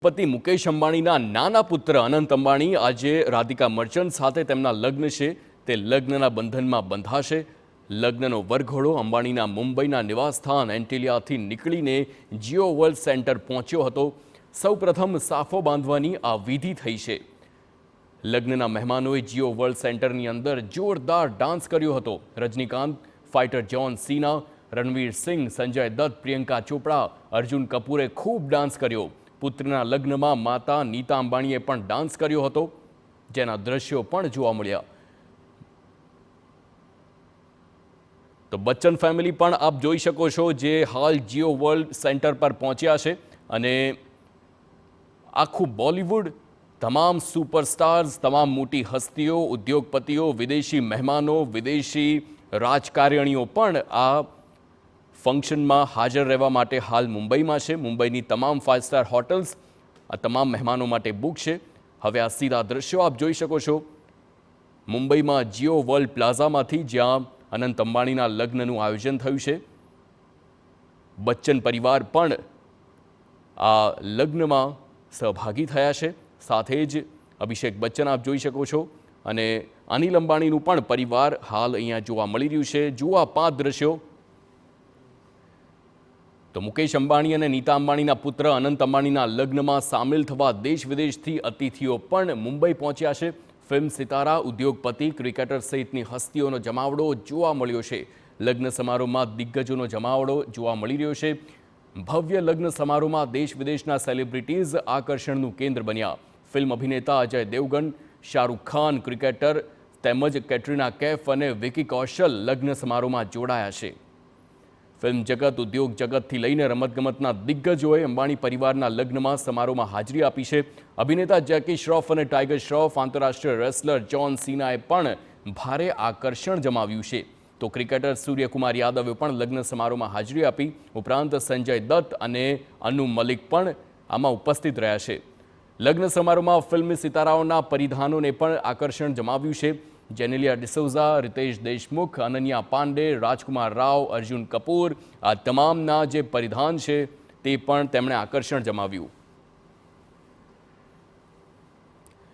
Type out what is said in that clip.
પતિ મુકેશ અંબાણીના નાના પુત્ર અનંત અંબાણી આજે રાધિકા મર્ચન્ટ સાથે તેમના લગ્ન છે તે લગ્નના બંધનમાં બંધાશે. લગ્નનો વરઘોડો અંબાણીના મુંબઈના નિવાસસ્થાન એન્ટિલિયાથી નીકળીને જીઓ વર્લ્ડ સેન્ટર પહોંચ્યો હતો. સૌપ્રથમ સાફો બાંધવાની આ વિધિ થઈ છે. લગ્નના મહેમાનોએ જીઓ વર્લ્ડ સેન્ટરની અંદર જોરદાર ડાન્સ કર્યો હતો. રજનીકાંત, ફાઇટર જ્હોન સીના, રણવીર સિંહ, સંજય દત્ત, પ્રિયંકા ચોપડા, અર્જુન કપૂરે ખૂબ ડાન્સ કર્યો. પુત્રના લગ્નમાં માતા નીતા અંબાણીએ પણ ડાન્સ કર્યો હતો, જેના દ્રશ્યો પણ જોવા મળ્યા. તો બચ્ચન ફેમિલી પણ આપ જોઈ શકો છો, જે હાલ જીઓ વર્લ્ડ સેન્ટર પર પહોંચ્યા છે અને આખું બોલિવૂડ, તમામ સુપરસ્ટાર્સ, તમામ મોટી હસ્તીઓ, ઉદ્યોગપતિઓ, વિદેશી મહેમાનો, વિદેશી રાજકારણીઓ પણ આ ફંક્શનમાં હાજર રહેવા માટે હાલ મુંબઈમાં છે. મુંબઈની તમામ 5 સ્ટાર હોટલ્સ આ તમામ મહેમાનો માટે બુક છે. હવે આ સીધા દ્રશ્યો આપ જોઈ શકો છો મુંબઈમાં જીઓ વર્લ્ડ પ્લાઝામાંથી, જ્યાં અનંત અંબાણીના લગ્નનું આયોજન થયું છે. બચ્ચન પરિવાર પણ આ લગ્નમાં સહભાગી થયા છે. સાથે જ અભિષેક બચ્ચન આપ જોઈ શકો છો અને અનિલ અંબાણીનું પણ પરિવાર હાલ અહીંયા જોવા મળી રહ્યું છે. જુઓ આ 5 દ્રશ્યો. તો મુકેશ અંબાણી અને નીતા અંબાણીના પુત્ર અનંત અંબાણીના લગ્નમાં સામેલ થવા દેશ વિદેશથી અતિથિઓ પણ મુંબઈ પહોંચ્યા છે. ફિલ્મ સિતારા, ઉદ્યોગપતિ, ક્રિકેટર સહિતની હસ્તીઓનો જમાવડો જોવા મળ્યો છે. લગ્ન સમારોહમાં દિગ્ગજોનો જમાવડો જોવા મળી રહ્યો છે. ભવ્ય લગ્ન સમારોહમાં દેશ વિદેશના સેલિબ્રિટીઝ આકર્ષણનું કેન્દ્ર બન્યા. ફિલ્મ અભિનેતા અજય દેવગન, શાહરૂખ ખાન, ક્રિકેટર તેમજ કેટરીના કૈફ અને વિકી કૌશલ લગ્ન સમારોહમાં જોડાયા છે. ફિલ્મ જગત, ઉદ્યોગ જગતથી લઈને રમતગમતના દિગ્ગજોએ અંબાણી પરિવારના લગ્નમાં સમારોહમાં હાજરી આપી છે. અભિનેતા જેકી શ્રોફ અને ટાઇગર શ્રોફ, આંતરરાષ્ટ્રીય રેસલર જ્હોન સીનાએ પણ ભારે આકર્ષણ જમાવ્યું છે. તો ક્રિકેટર સૂર્યકુમાર યાદવે પણ લગ્ન સમારોહમાં હાજરી આપી. ઉપરાંત સંજય દત્ત અને અનુ મલિક પણ આમાં ઉપસ્થિત રહ્યા છે. લગ્ન સમારોહમાં ફિલ્મી સિતારાઓના પરિધાનોને પણ આકર્ષણ જમાવ્યું છે. જેનેલિયા ડિસોઝા, રિતેશ દેશમુખ, અનન્યા પાંડે, રાજકુમાર રાવ, અર્જુન કપૂર, આ તમામના જે પરિધાન છે તે પણ તેમણે આકર્ષણ જમાવ્યું.